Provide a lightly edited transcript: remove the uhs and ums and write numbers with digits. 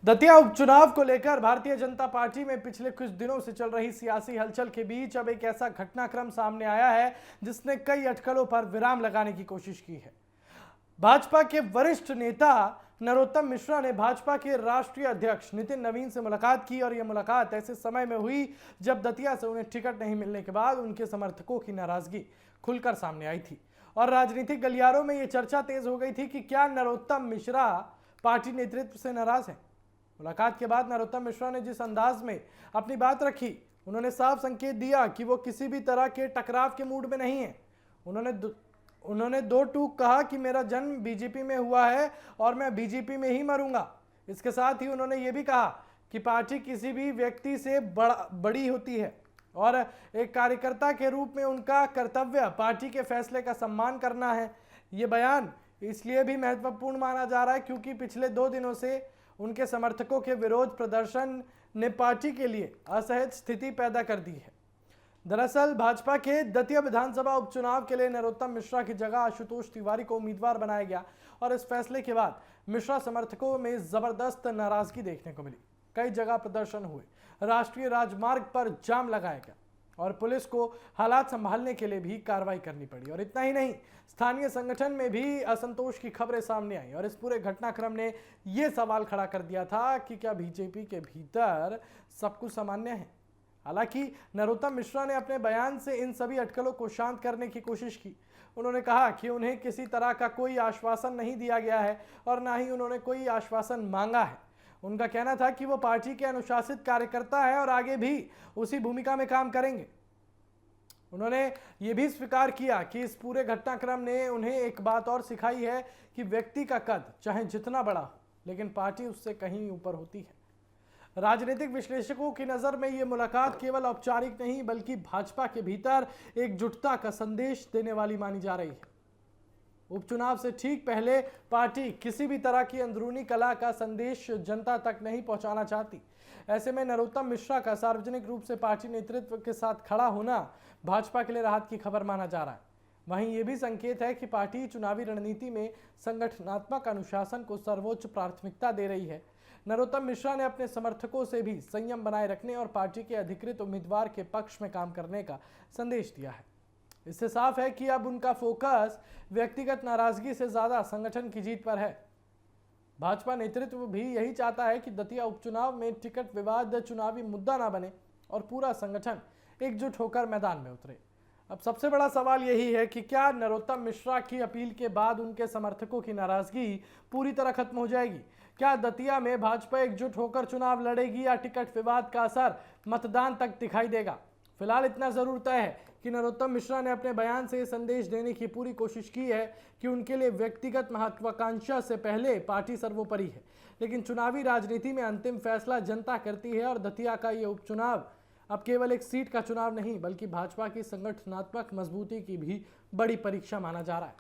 दतिया उपचुनाव को लेकर भारतीय जनता पार्टी में पिछले कुछ दिनों से चल रही सियासी हलचल के बीच अब एक ऐसा घटनाक्रम सामने आया है जिसने कई अटकलों पर विराम लगाने की कोशिश की है। भाजपा के वरिष्ठ नेता नरोत्तम मिश्रा ने भाजपा के राष्ट्रीय अध्यक्ष नितिन नवीन से मुलाकात की और यह मुलाकात ऐसे समय में हुई जब दतिया से उन्हें टिकट नहीं मिलने के बाद उनके समर्थकों की नाराजगी खुलकर सामने आई थी और राजनीतिक गलियारों में यह चर्चा तेज हो गई थी कि क्या नरोत्तम मिश्रा पार्टी नेतृत्व से नाराज हैं। मुलाकात के बाद नरोत्तम मिश्रा ने जिस अंदाज में अपनी बात रखी, उन्होंने साफ संकेत दिया कि वो किसी भी तरह के टकराव के मूड में नहीं है। उन्होंने दो टूक कहा कि मेरा जन्म बीजेपी में हुआ है और मैं बीजेपी में ही मरूंगा। इसके साथ ही उन्होंने ये भी कहा कि पार्टी किसी भी व्यक्ति से बड़ी होती है और एक कार्यकर्ता के रूप में उनका कर्तव्य पार्टी के फैसले का सम्मान करना है। ये बयान इसलिए भी महत्वपूर्ण माना जा रहा है क्योंकि पिछले 2 दिनों से उनके समर्थकों के विरोध प्रदर्शन ने पार्टी के लिए असहज स्थिति पैदा कर दी है। दरअसल भाजपा के दतिया विधानसभा उपचुनाव के लिए नरोत्तम मिश्रा की जगह आशुतोष तिवारी को उम्मीदवार बनाया गया और इस फैसले के बाद मिश्रा समर्थकों में जबरदस्त नाराजगी देखने को मिली। कई जगह प्रदर्शन हुए, राष्ट्रीय राजमार्ग पर जाम लगाया गया और पुलिस को हालात संभालने के लिए भी कार्रवाई करनी पड़ी। और इतना ही नहीं, स्थानीय संगठन में भी असंतोष की खबरें सामने आई और इस पूरे घटनाक्रम ने यह सवाल खड़ा कर दिया था कि क्या बीजेपी के भीतर सब कुछ सामान्य है। हालांकि नरोत्तम मिश्रा ने अपने बयान से इन सभी अटकलों को शांत करने की कोशिश की। उन्होंने कहा कि उन्हें किसी तरह का कोई आश्वासन नहीं दिया गया है और ना ही उन्होंने कोई आश्वासन मांगा है। उनका कहना था कि वो पार्टी के अनुशासित कार्यकर्ता है और आगे भी उसी भूमिका में काम करेंगे। उन्होंने ये भी स्वीकार किया कि इस पूरे घटनाक्रम ने उन्हें एक बात और सिखाई है कि व्यक्ति का कद चाहे जितना बड़ा हो, लेकिन पार्टी उससे कहीं ऊपर होती है। राजनीतिक विश्लेषकों की नजर में ये मुलाकात केवल औपचारिक नहीं बल्कि भाजपा के भीतर एकजुटता का संदेश देने वाली मानी जा रही है। उपचुनाव से ठीक पहले पार्टी किसी भी तरह की अंदरूनी कलह का संदेश जनता तक नहीं पहुंचाना चाहती। ऐसे में नरोत्तम मिश्रा का सार्वजनिक रूप से पार्टी नेतृत्व के साथ खड़ा होना भाजपा के लिए राहत की खबर माना जा रहा है। वहीं यह भी संकेत है कि पार्टी चुनावी रणनीति में संगठनात्मक अनुशासन को सर्वोच्च प्राथमिकता दे रही है। नरोत्तम मिश्रा ने अपने समर्थकों से भी संयम बनाए रखने और पार्टी के अधिकृत उम्मीदवार के पक्ष में काम करने का संदेश दिया है। इससे साफ है कि अब उनका फोकस व्यक्तिगत नाराजगी से ज्यादा संगठन की जीत पर है। भाजपा नेतृत्व भी यही चाहता है कि दतिया उपचुनाव में टिकट विवाद चुनावी मुद्दा ना बने और पूरा संगठन एकजुट होकर मैदान में उतरे। अब सबसे बड़ा सवाल यही है कि क्या नरोत्तम मिश्रा की अपील के बाद उनके समर्थकों की नाराजगी पूरी तरह खत्म हो जाएगी। क्या दतिया में भाजपा एकजुट होकर चुनाव लड़ेगी या टिकट विवाद का असर मतदान तक दिखाई देगा। फिलहाल इतना जरूर तय है कि नरोत्तम मिश्रा ने अपने बयान से संदेश देने की पूरी कोशिश की है कि उनके लिए व्यक्तिगत महत्वाकांक्षा से पहले पार्टी सर्वोपरि है, लेकिन चुनावी राजनीति में अंतिम फैसला जनता करती है और दतिया का ये उपचुनाव अब केवल एक सीट का चुनाव नहीं बल्कि भाजपा की संगठनात्मक मजबूती की भी बड़ी परीक्षा माना जा रहा है।